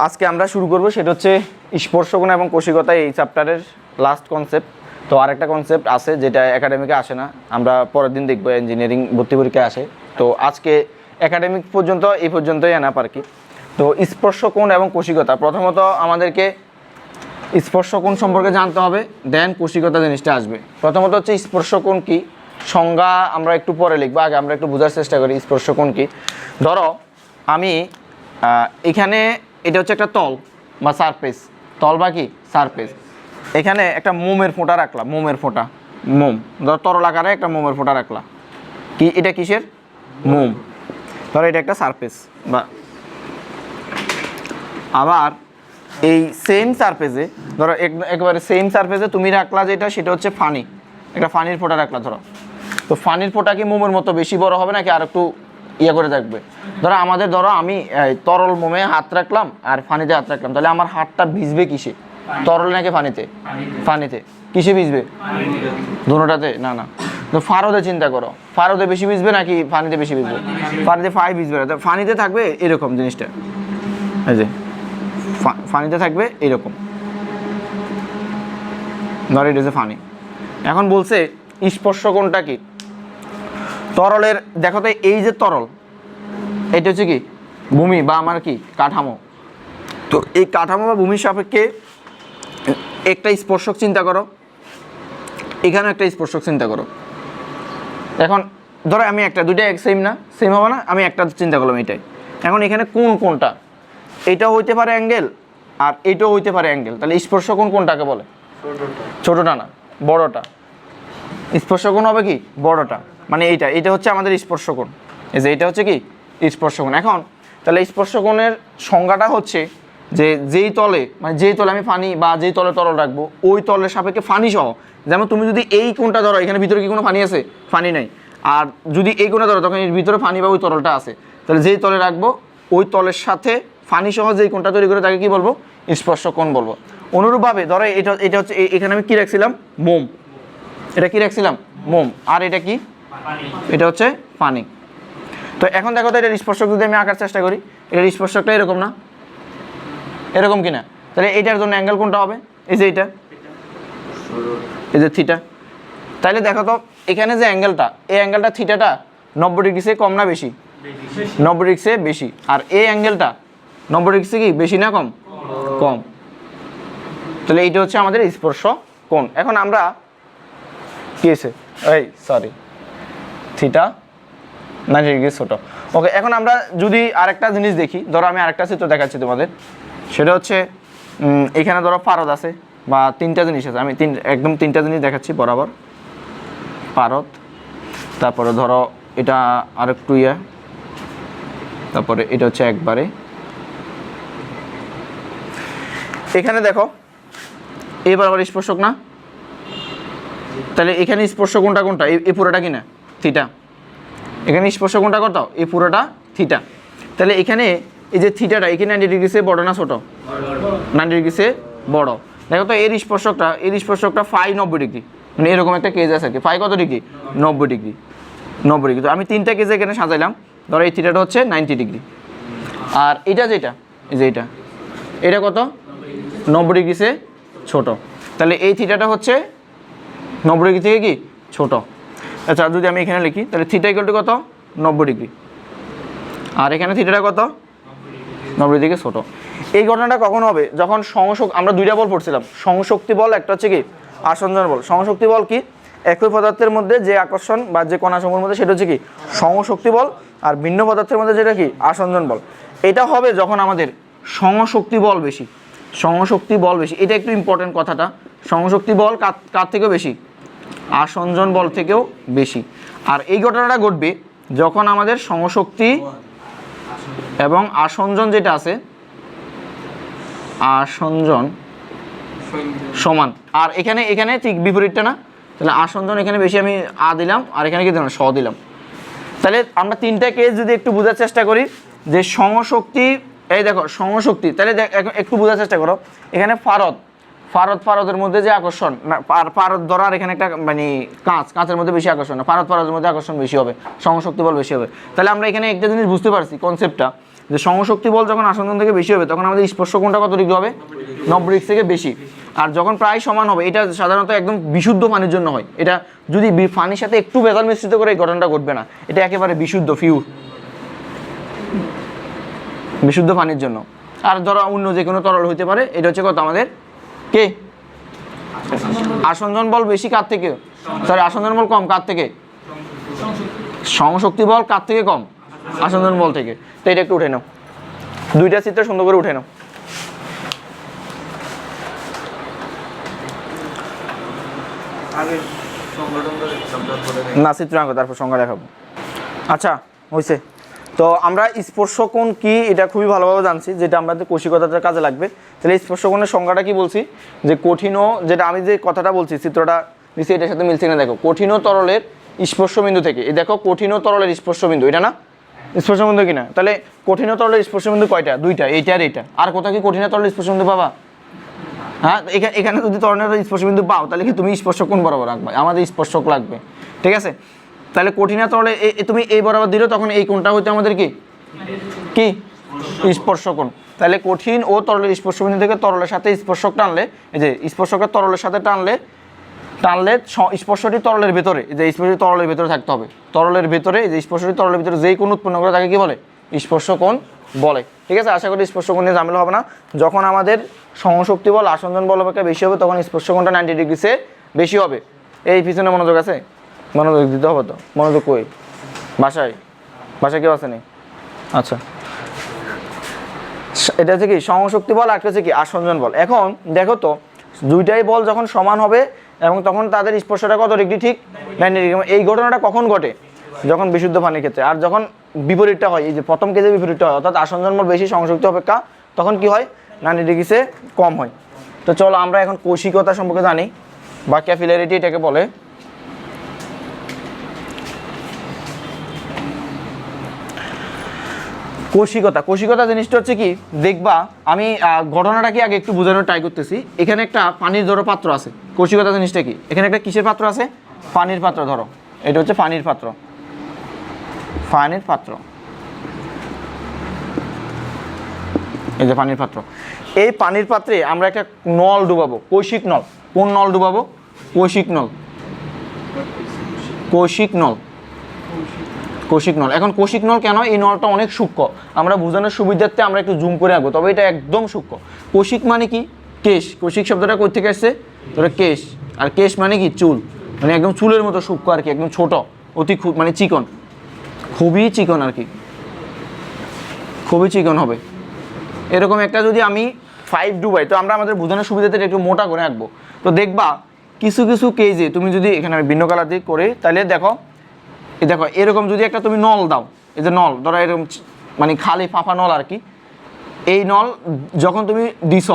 আজকে আমরা শুরু করব সেটা হচ্ছে স্পর্শগুণ এবং কোষিকতা এই চ্যাপ্টারের লাস্ট কনসেপ্ট। তো আরেকটা কনসেপ্ট আছে যেটা একাডেমিকে আসে না, আমরা পরের দিন দেখব, ইঞ্জিনিয়ারিং ভর্তি পরীক্ষায় আসে। তো আজকে একাডেমিক পর্যন্ত এই পর্যন্তই আনা আর কি। তো স্পর্শকোণ এবং কোষিকতা, প্রথমত আমাদেরকে স্পর্শকোণ সম্পর্কে জানতে হবে, দেন কোষিকতা জিনিসটা আসবে। প্রথমত হচ্ছে স্পর্শকোণ কি, সংজ্ঞা আমরা একটু পরে লিখবো, আগে আমরা একটু বোঝার চেষ্টা করি স্পর্শকোণ কি। ধরো আমি এখানে এটা হচ্ছে একটা তল বা সারফেস, তল বা কি সারফেস। এখানে একটা মোমের ফোঁটা রাখলাম, মোমের ফোঁটা, মোম ধরো তরল আকারে একটা মোমের ফোঁটা রাখলাম, কি এটা কিসের? মোম। ধরো এটা একটা সারফেস বা আবার এই সেম সারফেসে ধরো একেবারে সেম সারফেসে তুমি রাখলা যেটা, সেটা হচ্ছে ফানি, একটা ফানির ফোঁটা রাখলা ধরো। তো ফানির ফোঁটা কি মোমের মতো বেশি বড় হবে নাকি আর একটু ইয়ে করে থাকবে? ধরো আমি তরল মোমে হাত রাখলাম আর ফানিতে হাত রাখলাম, তাহলে আমার হাতটা ভিজবে কিসে? তরল নাকি ফানিতে? ফানিতে। কিসে ভিজবে? দুটোটাতে? না না, তো ফারদে চিন্তা করো, ফারদে বেশি ভিজবে নাকি ফানিতে বেশি ভিজবে? ফানিতে ফাই ভিজবে না, ফানিতে থাকবে এরকম জিনিসটা, এই যে ফানিতে থাকবে এরকম, ধরো এটা হচ্ছে ফানি। এখন বলছে স্পর্শকোণটা কি? তরলের দেখো তো, এই যে তরল, এটা হচ্ছে কি ভূমি বা আমার কি কাঠামো। তো এই কাঠামো বা ভূমির সাপেক্ষে একটা স্পর্শক চিন্তা করো, এখানে একটা স্পর্শক চিন্তা করো। এখন ধরো আমি একটা, দুইটা এক সেম না, সেম হবে না, আমি একটা চিন্তা করলাম এটাই। এখন এখানে কোনটা? এটাও হইতে পারে অ্যাঙ্গেল আর এটাও হইতে পারে অ্যাঙ্গেল, তাহলে স্পর্শকোণ কোনটাকে বলে? ছোটটা না বড়টা। স্পর্শকোণ হবে কি বড়টা, মানে এটা হচ্ছে আমাদের স্পর্শকোণ, এই যে এটা হচ্ছে কি স্পর্শকোণ। এখন তাহলে স্পর্শকোণের সংজ্ঞাটা হচ্ছে যে যেই তলে, মানে যেই তলে আমি ফানি বা যেই তলে তরল রাখবো, ওই তলের সাপেক্ষে ফানি সহ। যেমন তুমি যদি এই কোণটা ধরো, এখানে ভিতরে কি কোনো ফানি আছে? ফানি নাই। আর যদি এই কোণটা ধরো, তখন এর ভিতরে ফানি বা ওই তরলটা আছে, তাহলে যেই তলে রাখবো ওই তলের সাথে ফানি সহ যেই কোণটা তৈরি করে তাকে কি বলবো? স্পর্শকোণ বলবো। অনুরূপভাবে ধরো এটা হচ্ছে, এখানে আমি কি রাখছিলাম? মোম। এটা কি রাখছিলাম? মোম। আর এটা কি? এটা হচ্ছে পানি। তো এখন দেখো তো, এটার স্পর্শক যদি আমি আঁকার চেষ্টা করি, এটার স্পর্শকটা এরকম না, এরকম কিনা? তাহলে এইটার জন্য অ্যাঙ্গেল কোনটা হবে? এই যে এইটা, এই যে থিটা। তাহলে দেখো তো এখানে যে অ্যাঙ্গেলটা, এই অ্যাঙ্গেলটা থিটাটা 90 ডিগ্রি সে কম না বেশি? 90 ডিগ্রি সে বেশি। আর এই অ্যাঙ্গেলটা 90 ডিগ্রি সে কি বেশি না কম? কম। তাহলে এইটা হচ্ছে আমাদের স্পর্শ কোণ। এখন আমরা কি আছে, এই সরি, থিটা 90 ডিগ্রি ছোটো। ওকে, এখন আমরা যদি আরেকটা জিনিস দেখি, ধরো আমি আরেকটা চিত্র দেখাচ্ছি তোমাদের, সেটা হচ্ছে এখানে ধরো পারদ আছে বা তিনটা জিনিস আছে, আমি একদম তিনটা জিনিস দেখাচ্ছি বরাবর। পারদ, তারপরে ধরো এটা আরেকটু ইয়ে, তারপরে এটা হচ্ছে একবারে। এখানে দেখো এই বরাবর স্পর্শক না, তাহলে এখানে স্পর্শক কোনটা? এই পুরোটা কিনা থিটা। এখানে স্পর্শক কোনটা কত? এই পুরোটা থিটা। তাহলে এখানে এই যে থিটাটা, এখানে 90 ডিগ্রি সে বড় না ছোট? 90 ডিগ্রি সে বড়। দেখো তো এর স্পর্শকটা ফাই 90 ডিগ্রি, মানে এরকম একটা কেজ আছে আর কি। ফাই কত ডিগ্রি? 90 ডিগ্রি। 90 ডিগ্রি। তো আমি তিনটা কেজ এখানে সাজাইলাম। ধরো এই থিটাটা হচ্ছে 90 ডিগ্রি, আর এটা যেটা, এই যে এটা কত? 90 ডিগ্রি সে ছোট। তাহলে এই থিটাটা হচ্ছে 90 ডিগ্রি থেকে কি ছোট। আচ্ছা, যদি আমি এখানে লিখি, তাহলে থিটা ইকুয়াল টু কত? 90 ডিগ্রি। আর এখানে থিটাটা কত? 90 ডিগ্রি ছোট। এই ঘটনাটা কখন হবে? যখন আমরা দুইটা বল পড়ছিলাম, সংশক্তি বল, একটা হচ্ছে কি আসঞ্জন বল। সংশক্তি বল কি? একই পদার্থের মধ্যে যে আকর্ষণ বা যে কণাসমূহের মধ্যে, সেটা হচ্ছে কি সংশক্তি বল। আর ভিন্ন পদার্থের মধ্যে যেটা কি আসঞ্জন বল। এটা হবে যখন আমাদের সংশক্তি বল বেশি। সংশক্তি বল বেশি, এটা একটু ইম্পর্টেন্ট কথাটা। সংশক্তি বল কার থেকেও বেশি? আসঞ্জন বল থেকেও বেশি। আর এই ঘটনাটা ঘটবে যখন আমাদের সংশক্তি এবং আসঞ্জন যেটা আছে, আসঞ্জন সমান। আর এখানে ঠিক বিপরীতটা না, তাহলে আসঞ্জন এখানে বেশি, আমি আ দিলাম, আর এখানে কি দিলাম? স দিলাম। তাহলে আমরা তিনটা কেস যদি একটু বোঝার চেষ্টা করি, যে সংশক্তি, এই দেখো সংশক্তি, তাহলে একটু বোঝার চেষ্টা করো। এখানে ফারদের মধ্যে যে আকর্ষণ, পারদ ধরার এখানে একটা মানে কাঁচের মধ্যে বেশি আকর্ষণ না, ফারদের মধ্যে আকর্ষণ বেশি হবে, সংশক্তি বল বেশি হবে। তাহলে আমরা এখানে একটা জিনিস বুঝতে পারছি কনসেপ্টটা, যে সহশক্তি বল যখন আসঞ্জন থেকে বেশি হবে তখন আমাদের স্পর্শ কোণটা কত ডিগ্রি হবে, 90 ডিগ্রি থেকে বেশি। আর যখন প্রায় সমান হবে, এটা সাধারণত একদম বিশুদ্ধ পানির জন্য হয়। এটা যদি পানির সাথে একটু ভেজাল মিশ্রিত করে এই ঘটনাটা ঘটবে না, এটা একেবারে বিশুদ্ধ পিওর বিশুদ্ধ পানির জন্য। আর ধরো অন্য যে কোনো তরল হইতে পারে। এটা হচ্ছে কত আমাদের কে আসঞ্জন বল বেশি কার থেকে, সরি আসঞ্জন বল কম কার থেকে, সহশক্তি বল কার থেকে কম, আসঞ্জন বল থেকে। তো এটা একটু উঠে নাও, দুইটা চিত্র সুন্দর করে উঠে নাও। না চিত্র আঁকো, তারপর সংজ্ঞা দেখাবো। আচ্ছা হয়েছে। তো আমরা স্পর্শ কোণ কি এটা খুবই ভালোভাবে জানছি, যেটা আমাদের কৌশিকতার কাজে লাগবে। তাহলে স্পর্শ কোণের সংজ্ঞাটা কি বলছি, যে কঠিন, যেটা আমি যে কথাটা বলছি চিত্রটা নিচে এটার সাথে মিলছে না, দেখো কঠিন তরলের স্পর্শবিন্দু থেকে, এই দেখো কঠিন তরলের স্পর্শবিন্দু, এটা না স্পর্শবিন্দু কিনা, তাহলে কঠিন তরলের স্পর্শবিন্দু কয়টা, দুইটা, এইটা আর এইটা। আর কোথাও কি কঠিন তরলের স্পর্শবিন্দু পাবা? হ্যাঁ, এখানে যদি তরলের স্পর্শবিন্দু পাও তাহলে কি তুমি স্পর্শক কোণ বরাবর রাখবে, আমাদের স্পর্শক লাগবে, ঠিক আছে। তাহলে কঠিন তরলে তুমি এই বরাবর দিলে তখন এই কোণটা হইতে আমাদের কি কি স্পর্শ কোণ। তাহলে কঠিন ও তরলের স্পর্শবিন্দু থেকে তরলের সাথে স্পর্শক টানলে, এই যে স্পর্শকের তরলের সাথে টানলে স্পর্শটি তরলের ভেতরে, যে স্পর্শটি তরলের ভেতরে থাকতে হবে, তরলের ভেতরে, যে স্পর্শটি তরলের ভিতরে যেই কোণ উৎপন্ন করে তাকে কি বলে, স্পর্শ কোণ বলে, ঠিক আছে। আশা করি স্পর্শ কোণ নিয়ে ঝামেলা হবে না। যখন আমাদের সহশক্তি বল আসঞ্জন বল অপেক্ষা বেশি হবে তখন স্পর্শ কোণটা 90 ডিগ্রিসে বেশি হবে। এই পিছনে মনোযোগ আছে, মনোযোগ দিতে হবে তো, মনোযোগ কই বাসায়, বাসায় কেউ আছে নি? আচ্ছা, এটা হচ্ছে কি সহশক্তি বল, আর হচ্ছে কি আসঞ্জন বল। এখন দেখো তো দুইটাই বল যখন সমান হবে এবং তখন তাদের স্পর্শটা কত ডিগ্রি, ঠিক 90 ডিগ্রি। এই ঘটনাটা কখন ঘটে, যখন বিশুদ্ধ পানির ক্ষেত্রে। আর যখন বিপরীতটা হয়, এই যে প্রথম কেসে বিপরীতটা হয়, অর্থাৎ আসঞ্জন বল বেশি সহশক্তি অপেক্ষা, তখন কি হয় 90 ডিগ্রিসে কম হয়। তো চলো আমরা এখন কৌশিকতা সম্পর্কে জানি, বা ক্যাপিলারিটি এটাকে বলে। কৌশিকতা জিনিসটা হচ্ছে কি, দেখবা আমি ঘটনাটাকে আগে একটু বোঝানোর ট্রাই করতেছি। এখানে একটা পানির ধরো পাত্র আছে, কৌশিকতা জিনিসটা কি, এখানে একটা কিসের পাত্র আছে, পানির পাত্র। ধরো এটা হচ্ছে পানির পাত্র, পানির পাত্র, এই যে পানির পাত্র। এই পানির পাত্রে আমরা একটা নল ডুবাবো, কৌশিক নল। কোন নল ডুবাবো, কৌশিক নল, কৌশিক নল, কৌশিক নল। এখন কৌশিক নল কেন, এই নলটা অনেক সূক্ষ্ম, আমরা বোঝানোর সুবিধার্থে আমরা একটু জুম করে আঁকবো, তবে এটা একদম সূক্ষ্ম। কৌশিক মানে কি, কেশ। কৌশিক শব্দটা কই থেকে আসছে, ধরো কেশ, আর কেশ মানে কি চুল, মানে একদম চুলের মতো সূক্ষ্ম আর কি, একদম ছোট, অতি মানে চিকন, খুবই চিকন আর কি, খুবই চিকন হবে। এরকম একটা যদি আমি 5 ডুবাই, তো আমরা আমাদের বোঝানোর সুবিধাতে একটু মোটা করে আঁকবো। তো দেখবা কিছু কিছু কেজে তুমি যদি এখানে ভিন্ন কালার দিয়ে করে, তাহলে দেখো দেখো এরকম যদি একটা তুমি নল দাও, এই যে নল ধরো এরকম মানে খালি ফাঁপা নল আর কি, এই নল যখন তুমি দিছ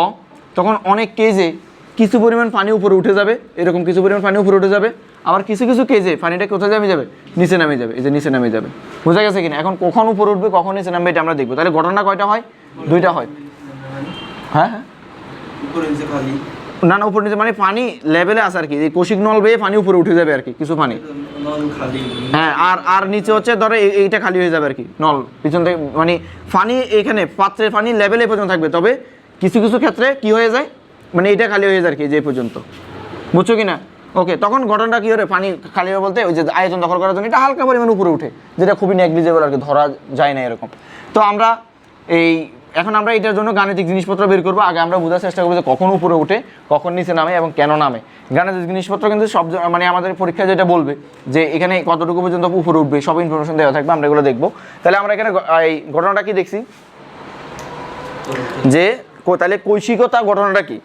তখন অনেক কেজে কিছু পরিমাণ পানি উপরে উঠে যাবে, এরকম কিছু পরিমাণ পানি উপরে উঠে যাবে, আবার কিছু কিছু কেজে পানিটা কোথায় নামে যাবে, নিচে নামে যাবে, এই যে নিচে নামে যাবে। বোঝা গেছে কিনা? এখন কখন উপরে উঠবে কখন নিচে নামবে এটা আমরা দেখবো। তাহলে ঘটনা কয়টা হয়, দুইটা হয়। হ্যাঁ হ্যাঁ, না না উপরে নিচে মানে পানি লেভেলে আছে আর কি, এই কৌশিক নল বেয়ে পানি উপরে উঠে যাবে আর কি, কিছু পানি। হ্যাঁ, আর আর নিচে হচ্ছে ধরো এইটা খালি হয়ে যাবে আর কি, নল পিছন থেকে মানে পানি এখানে পাত্রের পানি লেভেলে পর্যন্ত থাকবে, তবে কিছু কিছু ক্ষেত্রে কি হয়ে যায় মানে এইটা খালি হয়ে যায় আর কি, যে পর্যন্ত। বুঝছো কি না? ওকে, তখন ঘটনাটা কী হবে, পানি খালি হবে বলতে ওই যে আয়তন দখল করার জন্য এটা হালকা পরিমাণ উপরে উঠে, যেটা খুবই নেগলিজেবল আর কি, ধরা যায় না এরকম। তো আমরা এখন আমরা এটার জন্য গাণিতিক জিনিসপত্র বের করবো। আগে আমরা বোঝার চেষ্টা করবো যে কখন উপরে উঠে, কখন নিচে নামে এবং কেন নামে। গাণিতিক জিনিসপত্র কিন্তু সব মানে আমাদের পরীক্ষায় যেটা বলবে যে এখানে কতটুকু পর্যন্ত উপরে উঠবে সব ইনফরমেশন দেওয়া থাকবে, আমরা এগুলো দেখবো। তাহলে আমরা এখানে এই ঘটনাটা কি দেখছি, যে তাহলে কৌশিকতা ঘটনাটা কি,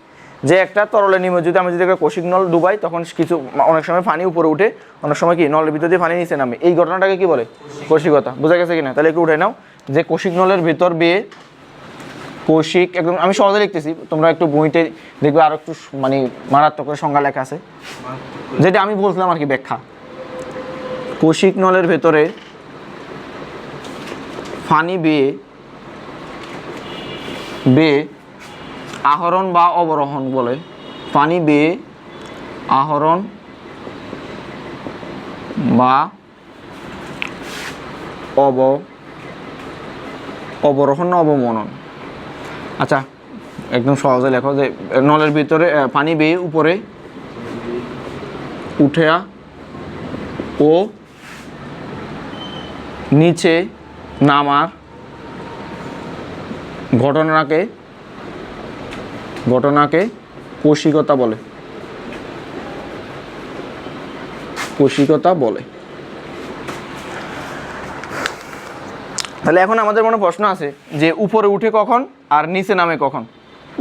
যে একটা তরলের নিমে যদি আমি যদি একটা কৌশিক নল ডুবাই তখন কিছু অনেক সময় পানি উপরে উঠে, অনেক সময় কি নলের ভিতর দিয়ে পানি নিচে নামে, এই ঘটনাটাকে কি বলে, কৌশিকতা। বোঝা গেছে কিনা? তাহলে একটু উঠে নাও যে কৌশিক নলের ভিতর বেয়ে কৌশিক, একদম আমি সহজে লিখতেছি, তোমরা একটু বইতে দেখবে আরো একটু মানে মারাত্মক করে সংজ্ঞা লেখা আছে, যেটা আমি বলছিলাম আর কি ব্যাখ্যা। কৌশিক নলের ভেতরে পানি বেয়ে আহরণ বা অবরোহণ বলে, পানি বেয়ে আহরণ বা অবরোহণ না অবমনন? আচ্ছা একদম সহজে লেখো যে নলের ভিতরে পানি বেয়ে উপরে উঠা ও নিচে নামার ঘটনাকে কৌশিকতা বলে। কৌশিকতা বলে। তাহলে এখন আমাদের মনে প্রশ্ন আছে যে উপরে উঠে কখন আর নিচে নামে কখন?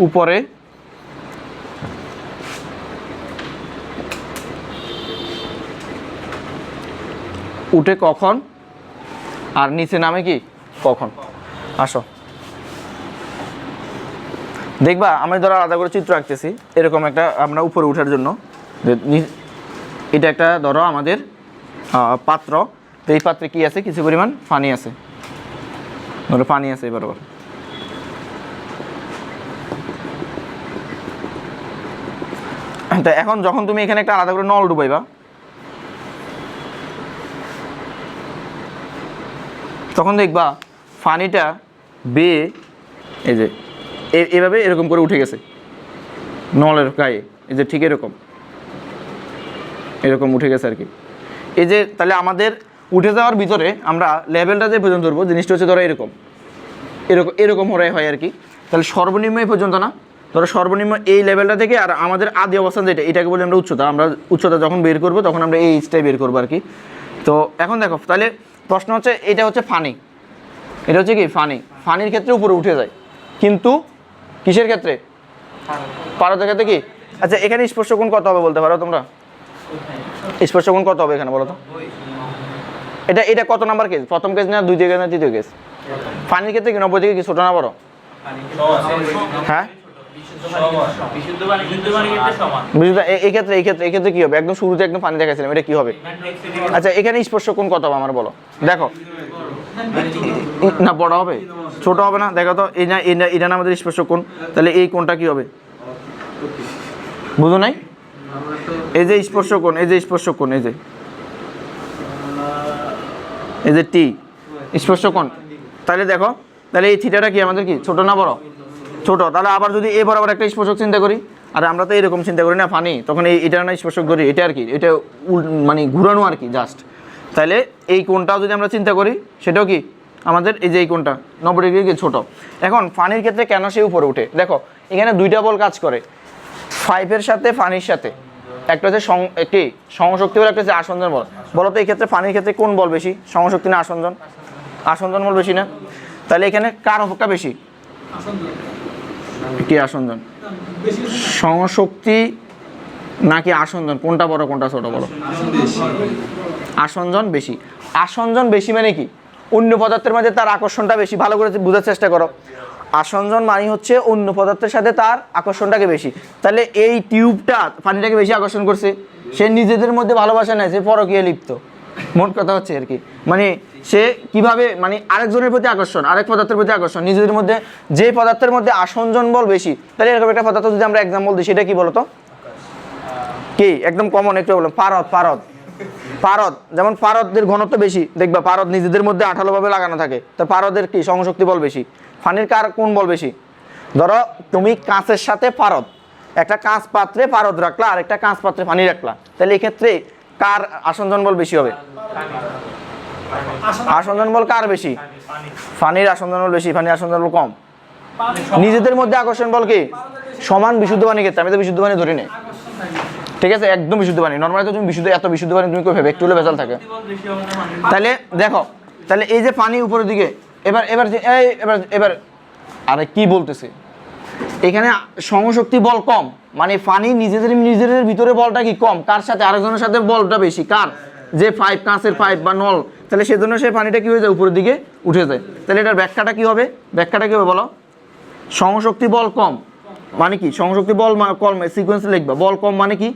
উপরে উঠে কখন আর নিচে নামে কি কখন? আসো দেখবা আমি ধরো আলাদা করে চিত্র আঁকতেছি এরকম একটা, আমরা উপরে ওঠার জন্য এটা একটা ধরো আমাদের পাত্র, তো এই পাত্রে কি আছে? কিছু পরিমাণ পানি আছে, ধরো পানি আছে বরাবর। তো এখন যখন তুমি এখানে একটা আলাদা করে নল ডুবাইবা, তখন দেখবা পানিটা বেয়ে এই যে এভাবে এরকম করে উঠে গেছে নলের গায়ে, এই যে ঠিক এরকম উঠে গেছে আর কি। এই যে তাহলে আমাদের উঠে যাওয়ার ভিতরে আমরা লেভেলটা যে পর্যন্ত ধরবো, জিনিসটা হচ্ছে ধরো এরকম এরকম হয় আর কি। তাহলে সর্বনিম্ন এই পর্যন্ত না, ধরো সর্বনিম্ন এই লেভেলটা থেকে আর আমাদের আদি অবস্থান যেটা, এটাকে বলি আমরা উচ্চতা। আমরা উচ্চতা যখন বের করবো তখন আমরা এই স্টাই বের করবো আর কি। তো এখন দেখো তাহলে প্রশ্ন হচ্ছে, এটা হচ্ছে ফানি, এটা হচ্ছে কি ফানি, ফানির ক্ষেত্রে উপরে উঠে যায়, কিন্তু কিসের ক্ষেত্রে? পারদের ক্ষেত্রে কি? আচ্ছা এখানে স্পর্শ কোণ কত হবে বলতে পারো তোমরা? স্পর্শ কোণ কত হবে এখানে বলো তো? এটা কত নাম্বার কেস? প্রথম কেস না দ্বিতীয় কেস না তৃতীয় কেস? ফানির ক্ষেত্রে কি 90 থেকে কি ছোট না বড়? হ্যাঁ এই ক্ষেত্রে কি হবে? একদম শুরুতে একদম পানি দেখাইছিলাম, এটা কি হবে? আচ্ছা এখানে স্পর্শ কোণ কত হবে আমার বলো? দেখো না বড় হবে ছোট হবে না? দেখো তো এটা না আমাদের স্পর্শ কোণ, তাহলে এই কোণটা কি হবে? বুঝো নাই? এই যে স্পর্শ কোণ, এই যে টি স্পর্শ কোণ, তাহলে দেখো তাহলে এই থিটাটা কি আমাদের কি ছোট না বড়? ছোট। তাহলে আবার যদি এ বরাবর একটা স্পর্শক চিন্তা করি, আর আমরা তো এরকম চিন্তা করি না ফানি, তখন এটা না স্পর্শক ধরি, এটা আর কি এটা মানে ঘুরানো আর কি জাস্ট। তাহলে এই কোণটাও যদি আমরা চিন্তা করি, সেটাও কি আমাদের এই যে এই কোণটা 90 ডিগ্রি কি ছোট। এখন ফানির ক্ষেত্রে কেন সে উপরে উঠে? দেখো এখানে দুইটা বল কাজ করে, পাইপের সাথে ফানির সাথে। একটা হচ্ছে একটি সহশক্তি বল, একটা হচ্ছে আসঞ্জন বল। বলো তো এই ক্ষেত্রে ফানির ক্ষেত্রে কোন বল বেশি, সহশক্তি না আসঞ্জন? আসঞ্জন বল বেশি না? তাহলে এখানে কার অপেক্ষা বেশি? কি আসঞ্জন? সহশক্তি নাকি আসঞ্জন, কোনটা বড় কোনটা ছোট বলো? আসঞ্জন বেশি। আসঞ্জন বেশি মানে কি? অন্য পদার্থের মাঝে তার আকর্ষণটা বেশি। ভালো করে বোঝার চেষ্টা করো। আসঞ্জন মানে হচ্ছে অন্য পদার্থের সাথে তার আকর্ষণটাকে বেশি। তাহলে এই টিউবটা পানিটাকে বেশি আকর্ষণ করছে, সে নিজেদের মধ্যে ভালোবাসা নেয়, সে পরকীয়া লিপ্ত। মোট কথা হচ্ছে আর কি, মানে সে কিভাবে মানে আরেকজনের প্রতি আকর্ষণ, আরেক পদার্থের প্রতি আকর্ষণ, নিজেদের মধ্যে যে পদার্থের মধ্যে আসঞ্জন বল বেশি। তাহলে এরকম একটা পদার্থ যদি আমরা এক্সাম্পল দিই, সেটা কি বলতো? কি একদম কমন একটু বললাম, পারদ। যেমন পারদের ঘনত্ব বেশি, দেখবা পারদ নিজেদের মধ্যে আঠালোভাবে লাগানো থাকে, তো পারদের কি সহশক্তি বল বেশি। ফানির কার কোন বল বেশি? ধরো তুমি কাঁচের সাথে পারদ, একটা কাঁচ পাত্রে পারদ রাখলা আর একটা কাঁচ পাত্রে পানি রাখলা, তাহলে এই ক্ষেত্রে কার আসঞ্জন বল বেশি হবে? আসঞ্জন বল কার বেশি? ফানির আসঞ্জন বল বেশি, ফানির আসঞ্জন বল কম। নিজেদের মধ্যে আকর্ষণ বল কি সমান বিশুদ্ধ পানির ক্ষেত্রে? আমি তো বিশুদ্ধ পানি ধরি নাই, ঠিক আছে, একদম বিশুদ্ধ পানি। নর্মালি তো তুমি এত বিশুদ্ধ পানি তুমি কই ভাবে? একটু হলে ভেজাল থাকে। তাহলে দেখো, তাহলে এই যে পানি উপরের দিকে, এবার আরে কি বলতেছে এখানে? সহশক্তি বল কম, মানে পানি নিজেদের ভিতরে বলটা কি কম, কার সাথে? আরেকজনের সাথে বলটা বেশি, কার? যে পাইপ, কাঁচের পাইপ বা নল, তাহলে সেজন্য সেই পানিটা কি হয়ে যায়? উপরের দিকে উঠে যায়। তাহলে এটার ব্যাখ্যাটা কি হবে? বলো? সহশক্তি বল কম মানে কি? সহশক্তি বল কম, সিকোয়েন্সে লিখবা। বল কম মানে কি?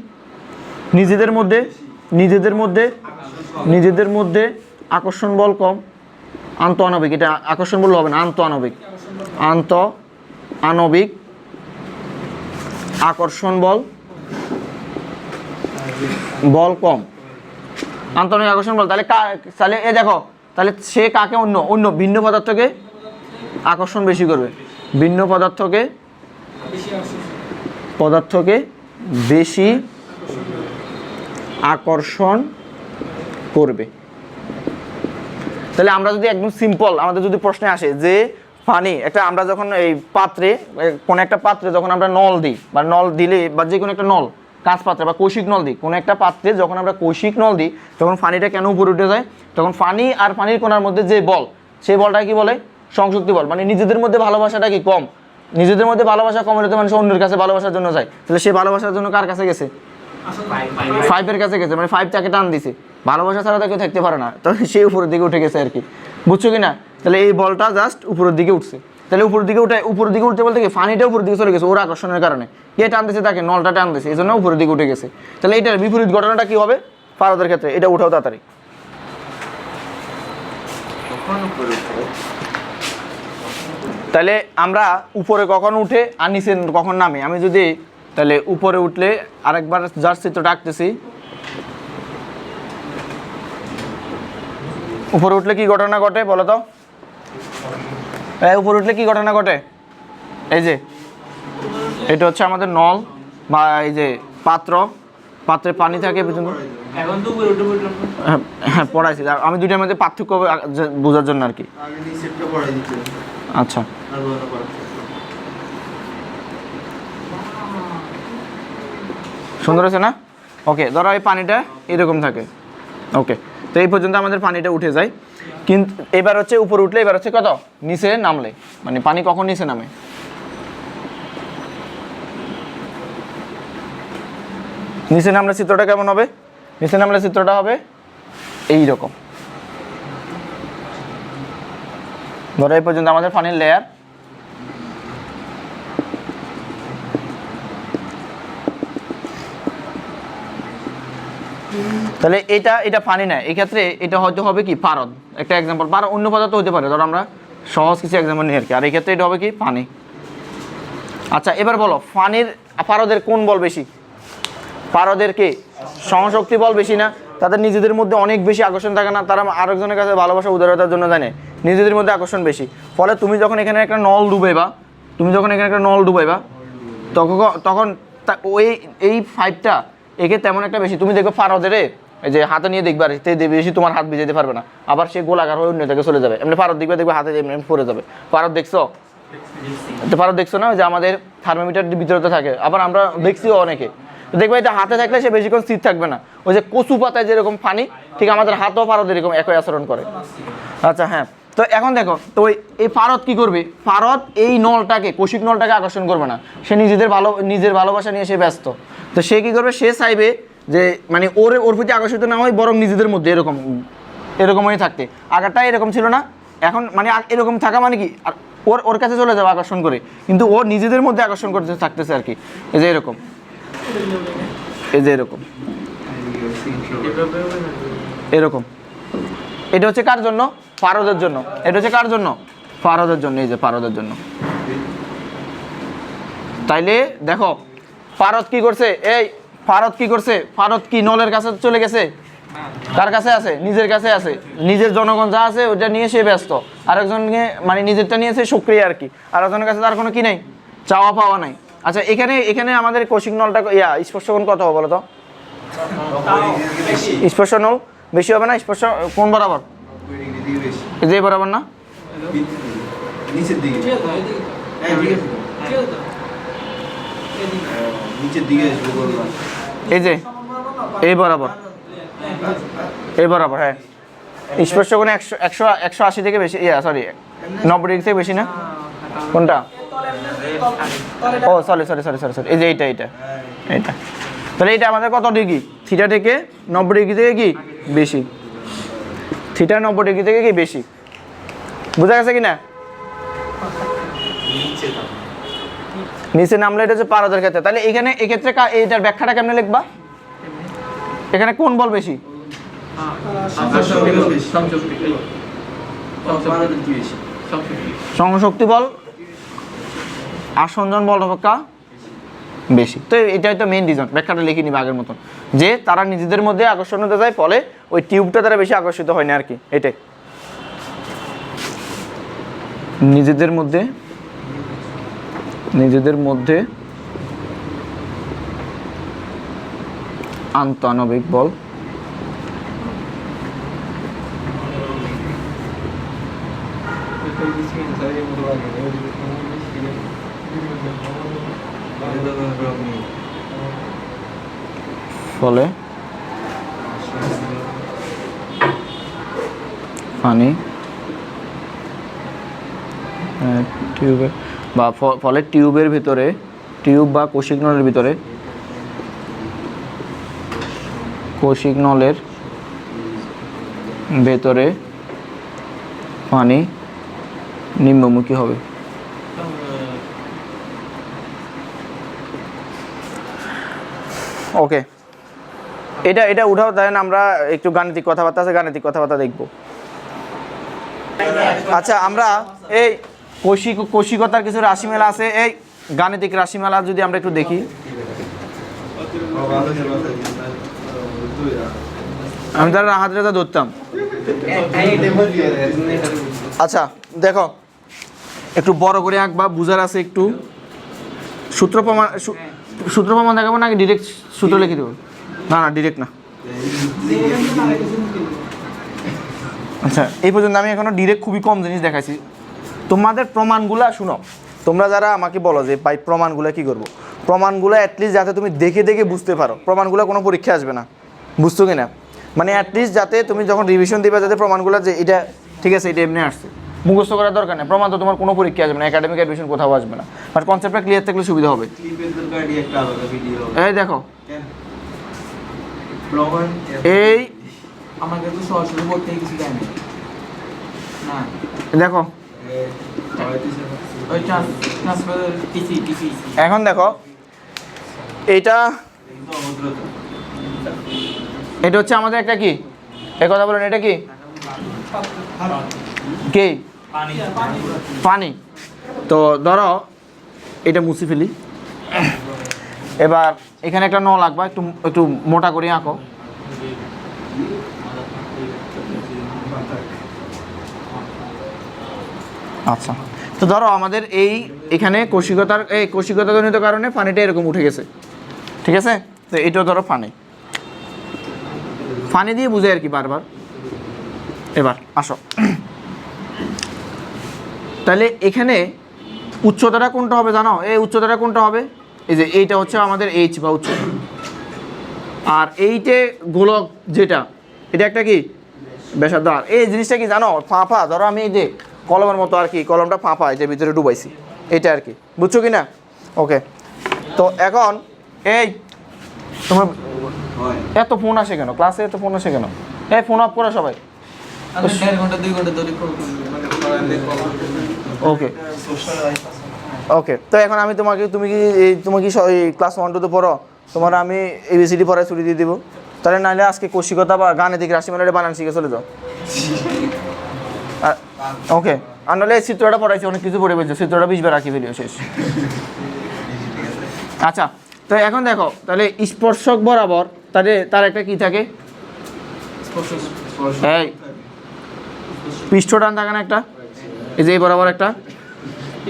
নিজেদের মধ্যে আকর্ষণ বল কম, আন্ত আণবিক, এটা আকর্ষণ বল হবে না, আন্ত আণবিক আকর্ষণ বল কম, আন্তঃআণবিক আকর্ষণ বল। তাহলে এ দেখো, তাহলে সে কাকে? অন্য ভিন্ন পদার্থকে আকর্ষণ বেশি করবে, ভিন্ন পদার্থকে বেশি আকর্ষণ করবে। তাহলে আমরা যদি একদম সিম্পল, আমাদের যদি প্রশ্নে আসে যে পানি একটা, আমরা যখন এই পাত্রে কোন একটা পাত্রে যখন আমরা নল দিই বা নল দিলে বা যে কোনো একটা নল কাঁচ পাত্রে বা কৌশিক নল দিই, কোনো একটা পাত্রে যখন আমরা কৌশিক নল দিই তখন পানিটা কেন উপরে উঠে যায়? তখন পানি আর পানির কণার মধ্যে যে বল, সেই বলটা কি বলে? সংশক্তি বল। মানে নিজেদের মধ্যে ভালোবাসাটা কি কম, নিজেদের মধ্যে ভালোবাসা কম হলে মানুষ অন্যের কাছে ভালোবাসার জন্য যায়। তাহলে সে ভালোবাসার জন্য কার কাছে গেছে? 5 এর কাছে গেছে, মানে 5 তাকে টান দিছে, ভালোবাসা ছাড়া তাকে থাকতে পারে না, তাহলে সে উপরের দিকে উঠে গেছে আর কি, বুঝছো কি না? তাহলে এই বলটা জাস্ট উপরের দিকে উঠছে, তাহলে উপরের দিকে উঠতে বলতে কি পানিটা উপরের দিকে চলে গেছে ওর আকর্ষণের কারণে, কে টান দিছে? তাকে, নলটা টান দিছে, এই জন্য উপরের দিকে উঠে গেছে। তাহলে এটার বিপরীত ঘটনাটা কি হবে পারদের ক্ষেত্রে? এটা উঠাও তাড়াতাড়ি। তাহলে আমরা উপরে কখন উঠে আর নিচে কখন নামে, আমি যদি তাহলে উপরে উঠলে আরেকবার যার চিত্রটা আঁকতেছি, উপরে উঠলে কি ঘটনা ঘটে বলো তো? উপরে উঠলে কি ঘটনা ঘটে? এই যে এটা হচ্ছে আমাদের নল বা এই যে পাত্রে পানি থাকে পর্যন্ত। হ্যাঁ পড়াইছি, আমি দুইটার মধ্যে পার্থক্য বোঝার জন্য আর কি। আচ্ছা সুন্দর আছে না? ওকে, ধরো এই পানিটা এরকম থাকে, ওকে, তো এই পর্যন্ত আমাদের পানিটা উঠে যায়। কিন্তু এবার হচ্ছে উপরে উঠলে এবার হচ্ছে কত? নিচে নামলে, মানে পানি কখন নিচে নামে? নিচে নামলে চিত্রটা কেমন হবে? নিচে নামলে চিত্রটা হবে এই রকম। ধরো এই পর্যন্ত আমাদের পানির লেয়ার, তাহলে এটা পানি না, এই ক্ষেত্রে এটা হয়তো হবে কি পারদ, একটা এক্সাম্পল। অন্য পদার্থ হতে পারে, ধরো আমরা সহজ কিছু এক্সাম্পল নিই আর কি। আর এই ক্ষেত্রে এটা হবে কি পানি। আচ্ছা এবার বলো পারদের কোন বল বেশি? পারদের কে সহশক্তি বল বেশি না? তাদের নিজেদের মধ্যে অনেক বেশি আকর্ষণ থাকে না, তারা আরেকজনের কাছে ভালোবাসা উদারতার জন্য জানে, নিজেদের মধ্যে আকর্ষণ বেশি। ফলে তুমি যখন এখানে একটা নল ডুবাইবা, তখন ওই এই 5টা একে তেমন একটা বেশি, তুমি দেখবে পারদের এই যে হাতে নিয়ে দেখবে আর বেশি তোমার হাত ভিজাতে পারবে না, আবার সে গোলাকার হয়ে অন্য থেকে চলে যাবে। এমনি পারদ দেখবে হাতে এমনি পড়ে যাবে। পারদ দেখছো না, যে আমাদের থার্মোমিটার ভিতরে থাকে, আবার আমরা দেখছিও অনেকে, দেখবে এটা হাতে থাকলে সে বেশিক্ষণ স্থির থাকবে না। ওই যে কচু পাতায় যেরকম পানি, ঠিক আমাদের হাতও পারদ এরকম একই আচরণ করে। আচ্ছা হ্যাঁ, তো এখন দেখো, তো এই পারদ কি করবে? পারদ এই নলটাকে, কৌশিক নলটাকে আকর্ষণ করবে না, সে নিজের ভালোবাসা নিয়ে সে ব্যস্ত। তো সে কি করবে? সে চাইবে যে মানে ওর প্রতি আকর্ষিত না হয়, বরং নিজেদের মধ্যে এরকমই থাকতে। আগেরটা এরকম ছিল না, এখন মানে এরকম থাকা মানে কি ওর কাছে চলে যাবে আকর্ষণ করে, কিন্তু ও নিজেদের মধ্যে আকর্ষণ করতে থাকতেছে আর কি। এই যে এরকম, এরকম এটা হচ্ছে কার জন্য? পারদের জন্য। এটা হচ্ছে কার জন্য? পারদের জন্য। এই যে পারদের জন্য। তাইলে দেখো পারদ কি করছে? পারদ কি নলের কাছে চলে গেছে? কার কাছে আছে? নিজের কাছে আছে। নিজের জনগণ যা আছে ওটা নিয়ে সে ব্যস্ত, আরেকজনকে মানে নিজেরটা নিয়েছে সক্রিয় আর কি, আরেকজনের কাছে তার কোনো কি নেই, চাওয়া পাওয়া নাই। আচ্ছা এখানে আমাদের কৌশিক নলটা স্পর্শকোণ কত হবে বলো তো? স্পর্শ নল বেশি হবে না? স্পর্শ কোন বরাবর? যে বরাবর না, নিচের দিকে, নিচের দিকে এই যে এই বরাবর, হ্যাঁ। স্পর্শকোণ 180 থেকে বেশি, সরি 90 ডিগ্রি থেকে বেশি না? কোনটা? ও সরি, এই যে এইটা। তাহলে এটা আমাদের কত ডিগ্রি? থিটা থেকে 90 ডিগ্রি থেকে কি বেশি? থিটা 90 ডিগ্রি থেকে কি বেশি? বোঝা গেছে কিনা? নিচে নামলে এটা হচ্ছে পারদের ক্ষেত্রে। তাহলে এক্ষেত্রে এইটার ব্যাখ্যাটা কেমনে লিখবা? এখানে কোন বল বেশি? সংশক্তি বল আসঞ্জন বল অপেক্ষা বেশি। তো এটাই তো মেইন রিজন। ব্যাখ্যাটা লিখে নিবে আগের মতন, যে তারা নিজেদের মধ্যে আকর্ষণ হতে যায়, ফলে ওই টিউবটা তারা বেশি আকর্ষিত হয় না আর কি, এটাই। নিজেদের মধ্যে আন্তঃআণবিক বল ফলে পানি টিউবের বা ফলে টিউবের ভিতরে টিউব বা কোষিক নলের ভিতরে ভেতরে পানি নিম্নমুখী হবে। ওকে, এটা উঠাও, তাহলে আমরা একটু গাণিতিক কথাবার্তা আছে, গাণিতিক কথাবার্তা দেখব। আচ্ছা, আমরা এই কোষিকতার কিছু রাশিমেলা আছে, এই গাণিতিক রাশিমেলা যদি আমরা একটু দেখি। আমি তারা হাত রেখে ধরতাম। আচ্ছা দেখো, একটু বড় করে আঁকবা, বুঝার আছে একটু। সূত্র প্রমাণ দেখাবো নাকি ডিরেক্ট সূত্র লিখে দেবো? না ডিরেক্ট না। আচ্ছা, এই পর্যন্ত আমি এখনো ডিরেক্ট খুবই কম জিনিস দেখাইছি। তোমাদের প্রমাণগুলা শুনো, তোমরা যারা আমাকে বলো যে ভাই প্রমাণগুলো কি করবো, প্রমাণগুলো অ্যাটলিস্ট যাতে তুমি দেখে দেখে বুঝতে পারো। প্রমাণগুলো কোনো পরীক্ষা আসবে না, বুঝছো কি না? মানে অ্যাটলিস্ট যাতে তুমি যখন রিভিশন দিবে যাতে প্রমাণগুলো যে এটা ঠিক আছে, এটা এমনি আসছে, মুখস্থ করার দরকার নেই। প্রমাণ তো তোমার কোনো পরীক্ষা আসবে না, একাডেমিক অ্যাডমিশন কোথাও আসবে না, বাট কনসেপ্টটা ক্লিয়ার থাকলে সুবিধা হবে। এই দেখো, এই আমাকে তো সরাসরি বলতে কিছু দেয় না। দেখো, ওই ট্রান্সফার টিসি এখন দেখো, এটা হচ্ছে আমাদের একটা কি, এই কথা বলেন, এটা কি কি পানি। তো ধরো এটা মুছে ফেলি। এবার এখানে একটা নল আঁকবা, একটু মোটা করে আঁকো। আচ্ছা, তো ধরো আমাদের এখানে কোষিকতাজনিত কারণে পানিটা এরকম উঠে গেছে, ঠিক আছে? তো এটা ধরো পানি দিয়ে বুঝে আর কি বারবার। এবার আসো, তাহলে এখানে উচ্চতাটা কোনটা হবে জানো? এই উচ্চতাটা কোনটা হবে? এই যে এইটা হচ্ছে আমাদের এইচ বা উচ্চতা, আর এইটে গোলক যেটা, এটা একটা কি ব্যাসার্ধ। আর এই জিনিসটা কি জানো? ফাঁপা। ধরো আমি এই যে কলমের মতো আর কি, কলমটা ফাঁপা, এটার ভিতরে ডুবাইছি, এটা আর কি, বুঝছো কি না? ওকে, তো এখন এই তোমার এত ফোন আসে কেন ক্লাসে? এত ফোন আসে কেন? এই ফোন অফ করো সবাই। 1.5 ঘন্টা 2 ঘন্টা ধরে ওকে ওকে, তো এখন আমি তুমি কি ক্লাস 1-2 পড়ো? তোমার আমি ABCD পড়ায় ছুটি দিয়ে দিব। তাহলে নাহলে আজকে কোষিকতা বা গাণিতিক রাশিমালার বানান শিখে চলে যাও। ওকে, আর নাহলে এই চিত্রটা পড়াইছি, অনেক কিছু পড়ে বলছে, চিত্রটা 20 বার রাখি ফেলিও, শেষ। আচ্ছা, তো এখন দেখো, তাহলে স্পর্শক বরাবর তাহলে তার একটা কি থাকে? এই পৃষ্ঠটান থাকে না একটা? এই যে এই বরাবর একটা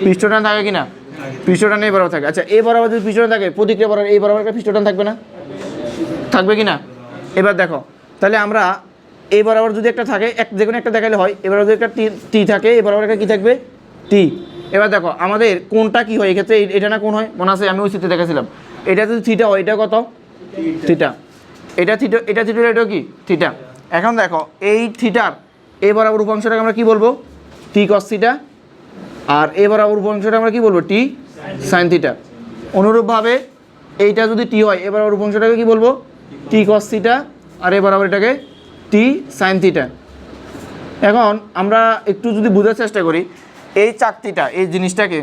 পৃষ্ঠটান থাকে কিনা? পৃষ্ঠটান এই বরাবর থাকে। আচ্ছা, এই বরাবর যদি পৃষ্ঠটান থাকে, প্রতিক্রিয়া বরাবর এই বরাবর একটা পৃষ্ঠটান থাকবে না? থাকবে কিনা? এবার দেখো, তাহলে আমরা এই বরাবর যদি একটা থাকে, যে কোনো একটা দেখালে হয়। এবার যদি একটা টি থাকে, এই বরাবর একটা কী থাকবে? টি। এবার দেখো আমাদের কোনটা কি হয় এক্ষেত্রে? এটা না কোন হয়? মনে আছে আমি ওই চিত্রে দেখাছিলাম। এটা যদি থিটা হয়, এটা কত? থিটা। এটা থিটা, এটাও কি থিটা। এখন দেখো, এই থিটার এই বরাবর উপাংশটাকে আমরা কি বলবো? টি কস থিটা। আর এই বরাবর উপাংশটা আমরা কি বলবো? টি সাইন থিটা। অনুরূপভাবে এইটা যদি টি হয়, এ বরাবর উপাংশটাকে কি বলবো? টি কস থিটা। আর এ বরাবর এটাকে টি সাইন থিটা। এখন আমরা একটু যদি বোঝার চেষ্টা করি এই চাকতিটা, এই জিনিসটাকে,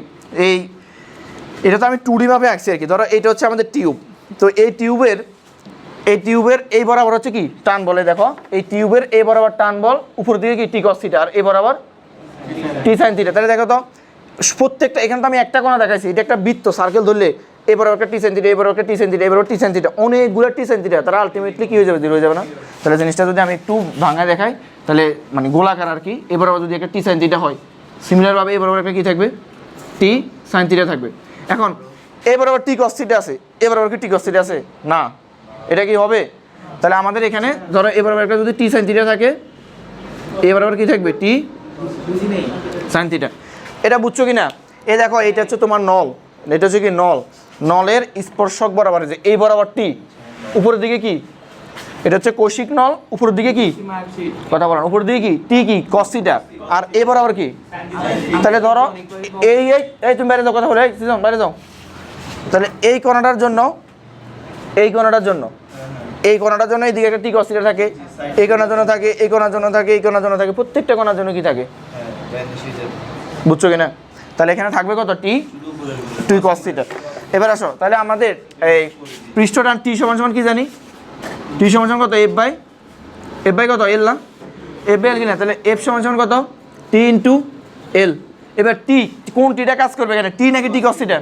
এটা তো আমি 2D ভাবে আঁকছি আর কি। ধরো এইটা হচ্ছে আমাদের টিউব। তো এই টিউবের এই বরাবর হচ্ছে কি টান বলে। দেখো, এই টিউবের এই বরাবর টান বল, উপর দিকে কি টি কস থিটা, আর এই বরাবর টি সাইন থিটা। তাহলে দেখো তো প্রত্যেকটা, এখানে তো আমি একটা কোণা দেখাইছি, এটা একটা বৃত্ত, সার্কেল ধরলে এবার একটা টি সাইন থিটা, এবার একটা টি সাইন থিটা, এবার টি সাইন থিটা, অনেকগুলো টি সাইন থিটা, তারা আলটিমেটলি কি হয়ে যাবে? 0 হয়ে যাবে না? তাহলে জিনিসটা যদি আমি একটু ভাঙা দেখাই, তাহলে মানে গোলাকার আর কি। এবার যদি একটা টি সাইন থিটা হয়, সিমিলারভাবে এই বরাবর একটা কী থাকবে টি সাইন থিটা থাকবে। এখন এই বরাবর টি কস থিটা আছে, এ বরাবর কি টি কস থিটা আছে না, এটা কি হবে? তাহলে আমাদের এখানে ধরো এ বরাবর একটা যদি টি সাইন থিটা থাকে, এ বরাবর কি থাকবে টি সাইন থিটা। এটা বুঝছো কি না? এই দেখো এটা হচ্ছে তোমার নল, এটা হচ্ছে কি নল, নলের স্পর্শক বরাবর যে এই বরাবর টি, উপরের দিকে কি এটা হচ্ছে কৌশিক নল, উপরের দিকে কি কথা বলেন, উপরের দিকে কি টি কি কস থিটা, আর এ বরাবর কি। তাহলে ধরো এই এই তুমি বাইরে যাও, কথা বলে বাইরে যাও। তাহলে এই কোণাটার জন্য এই কোণাটার জন্য এই কোণাটার জন্য এইদিকে একটা টি কস থিটা থাকে, এই কোণার জন্য থাকে, এই কোণার জন্য থাকে, এই কোণার জন্য থাকে, প্রত্যেকটা কোণার জন্য কি থাকে, বুঝছো কিনা? তাহলে এখানে থাকবে কত টি টু কস থিটা। এবার আসো তাহলে আমাদের এই পৃষ্ঠটান টি সমান সমান কি জানি, টি সমান সমান কত এফ বাই কত এল না, এফ বাই এল কিনা, তাহলে এফ সমান সমান কত টি ইন্টু এল। এবার টি কোন টিটা কাজ করবে এখানে, টি নাকি টি কস থিটা?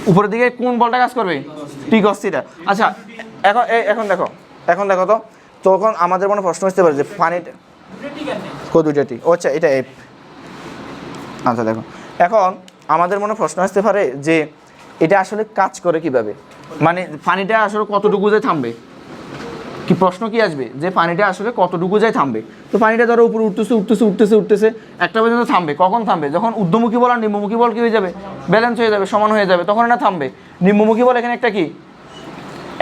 উপরের দিকে কোন বলটা কাজ করবে, টি কস থিটা। আচ্ছা এখন দেখো তো, তখন আমাদের মনে প্রশ্ন আসতে পারে যে পানিটা দুইটা টি, ও আচ্ছা এটা এফ। আচ্ছা দেখো এখন আমাদের মনে প্রশ্ন আসতে পারে যে এটা আসলে কাজ করে কিভাবে, মানে পানিটা আসলে কতটুকু যায় থামবে, কি প্রশ্ন কি আসবে যে পানিটা আসলে কতটুকু যায় থামবে। তো পানিটা ধরো উপরে উঠতেছে একটা পর্যন্ত থামবে, কখন থামবে, যখন ঊর্ধ্বমুখী বল আর নিম্নমুখী বল কি হয়ে যাবে, ব্যালেন্স হয়ে যাবে, সমান হয়ে যাবে, তখন এটা থামবে। নিম্নমুখী বল এখানে একটা কি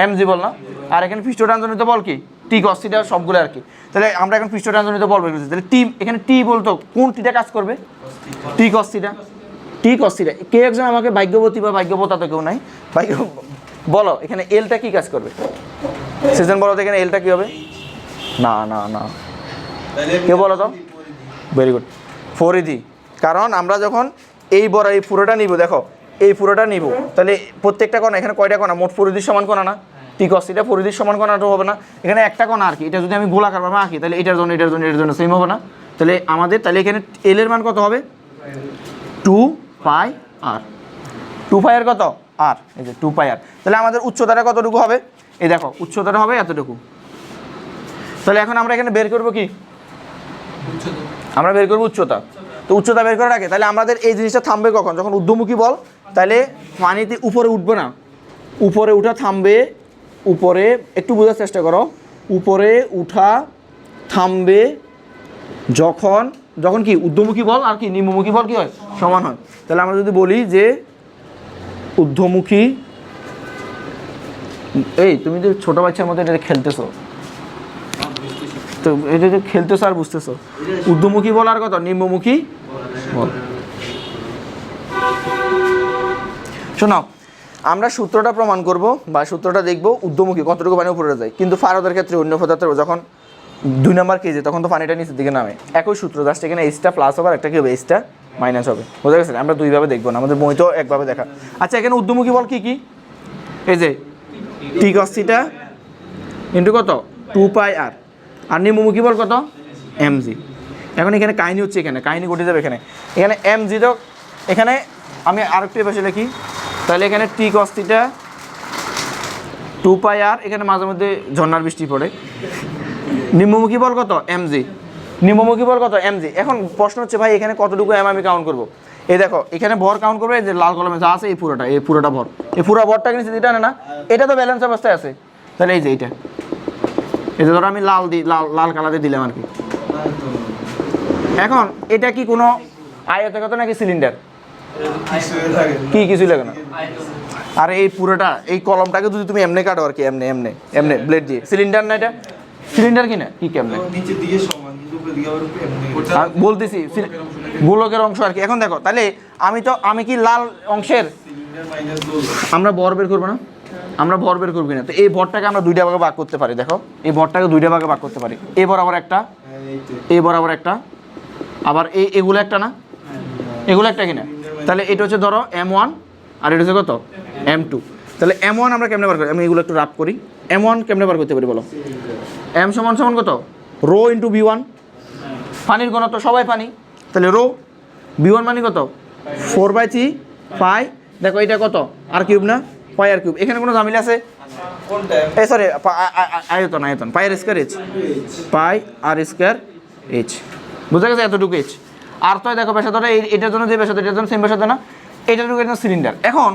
এমজি বল না, আর এখানে পৃষ্ঠটানজনিত বল কি টি কস থিটা, সবগুলো আর কি। তাহলে আমরা এখন পৃষ্ঠটানজনিত বল বের করছি, তাহলে টি এখানে টি বলতো কোন টিটা কাজ করবে, টি কস থিটা, টি কস থিটা। কে একজন আমাকে ভাগ্যবতী বা ভাগ্যবতা তো কেউ নাই, ভাগ্য বলো এখানে এলটা কি কাজ করবে, সিজন বলো তো এখানে এলটা কি হবে, না না না কে বলো তো, ভেরি গুড ফরিদি। কারণ আমরা যখন এই বড় এই পুরোটা নিব, দেখো এই পুরোটা নিব, তাহলে প্রত্যেকটা কোণা এখানে কয়টা কোণা, মোট পরিধির সমান কোণা না, টি কস থিটা পরিধির সমান কোণাটা হবে না, এখানে একটা কোণা আর কি। এটা যদি আমি গোলাকার ভাবে আঁকি তাহলে এটার জন্য সেম হবে না। তাহলে আমাদের তাহলে এখানে এল এর মান কত হবে 2 পাই আর, 2 পাই আর কত আর, এই যে 2 পাই আর। তাহলে আমাদের উচ্চতাটা কতটুকু হবে, এই দেখো উচ্চতাটা হবে এতটুকু। তাহলে এখন আমরা এখানে বের করব কি, আমরা বের করব উচ্চতা। তো উচ্চতা বের করার আগে তাহলে আমাদের এই জিনিসটা থামবে কখন, যখন ঊর্ধ্বমুখী বল, তাহলে পানিতে উপরে উঠবে না, উপরে উঠা থামবে, উপরে একটু বোঝার চেষ্টা করো, উপরে উঠা থামবে যখন যখন কি ঊর্ধ্বমুখী বল আর কি নিম্নমুখী বল কি হয়, সমান হয়। তাহলে আমরা যদি বলি যে ঊর্ধ্বমুখী, এই তুমি যে ছোটো বাচ্চার মধ্যে এটা খেলতেছো, তো এটা যে খেলতেছো আর বুঝতেছো, ঊর্ধ্বমুখী বল আর কত নিম্নমুখী বল। শোনো আমরা সূত্রটা প্রমাণ করব বা সূত্রটা দেখবো ঊর্ধ্বমুখী কতটুকু পানি উপরে যায়, কিন্তু ফারদের ক্ষেত্রে অন্য পদার্থের যখন 2 নাম্বার কেজি তখন তো পানিটা নিচের দিকে নামে, একই সূত্র, জাস্ট এখানে এইচটা প্লাস হবে আর একটা কি হবে এইচটা মাইনাস হবে, বোঝা গেছে? আমরা দুইভাবে দেখবো না, আমাদের বইতেও একভাবে দেখা। আচ্ছা এখানে ঊর্ধ্বমুখী বল কি কি, এই যে টি কস থিটা ইন্টু কত 2 পাই আর, আর নিম্নমুখী বল কত এমজি। এখন এখানে কাহিনী হচ্ছে, এখানে কাহিনী ঘটে যাবে, এখানে এমজি তো এখানে আমি আরেকটু পাশে লিখি, তাহলে এখানে টি কস থিটা 2 পাই আর, এখানে মাঝে মধ্যে ঝর্ণার বৃষ্টি পড়ে। নিম্নমুখী বল কত এমজি, নিম্নমুখী বল কত এমজি। এখন প্রশ্ন হচ্ছে ভাই এখানে কতটুকু এম আমি কাউন্ট করবো, এই দেখো এখানে ভর কাউন্ট করবে, যে লাল কলমে যা আছে এই পুরোটা ভর, এই পুরো ভরটা কিন্তু যেটা না, এটা তো ব্যালেন্স অবস্থায় আছে। তাহলে এই যে এইটা, এই যে ধরো আমি লাল কালারে দিলাম আর কি। এখন এটা কি কোনো আয়তাকার নাকি সিলিন্ডার, কি কিছুই লাগে না। আর এই পুরোটা এই কলমটাকে যদি তুমি এমনি কাটো আর কি, এমনি ব্লেড দিয়ে, সিলিন্ডার না এটা, সিলিন্ডার কি না কি কেমনে নিচের দিকে সমান কিন্তু উপরের দিকে আবার এমনি বলতেছি গোলকের অংশ আর কি। এখন দেখো তাহলে আমি কি লাল অংশের আমরা ভর বের করবো না, আমরা ভর বের করবি না, তো এই ভরটাকে আমরা দুইটা ভাগে ভাগ করতে পারি। দেখো এই ভরটাকে দুইটা ভাগে ভাগ করতে পারি, এই বরাবর একটা, এই বরাবর একটা, আবার এগুলো একটা না, এগুলো একটা কিনা। তাহলে এটা হচ্ছে ধরো M1 আর এটা হচ্ছে কত M2। তাহলে M1 আমরা কেমনে বার করি, আমি এগুলো একটু রাফ করি। M1 কেমনে বার করতে পারি বলো, M সমান সমান কত রো ইন্টু V1, পানির ঘনত্ব সবাই পানি, তাহলে রো V1 মানে কত 4/3 পাই, দেখো এটা কত আর কিউব না, পাই আর কিউব। এখানে কোনো ঝামেলা আছে, এই সরি আয়তন পাই আর স্কয়ার এইচ, পাই আর স্কয়ার এইচ, বুঝা গেছে এতটুকু এইচ। আর তো দেখো ব্যাসার্ধটা এটার জন্য যে ব্যাসার্ধ এটার জন্য সেম ব্যাসার্ধ না, এটার জন্য সিলিন্ডার। এখন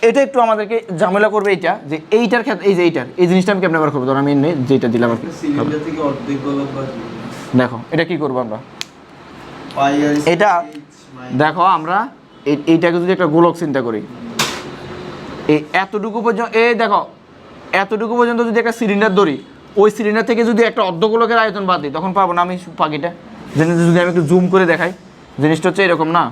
এটা একটু আমাদেরকে ঝামেলা করবে এইটা, যে এইটার ক্ষেত্রে এই যে এইটার এই জিনিসটা আমি কেমন ব্যবহার করবো, ধরো আমি যেটা দিলাম আর কি, সিলিন্ডার থেকে অর্ধেক গোলক বাদ দেখো এটা কি করবো আমরা, পাই আর এটা দেখো আমরা এইটাকে যদি একটা গোলক চিন্তা করি, এই এতটুকু পর্যন্ত এই দেখো এতটুকু পর্যন্ত যদি একটা সিলিন্ডার ধরি, ওই সিলিন্ডার থেকে যদি একটা অর্ধগোলকের আয়তন বাদ দিই তখন পাবো না আমি পাখিটা। যদি আমি একটু জুম করে দেখাই, জিনিসটা হচ্ছে এরকম না,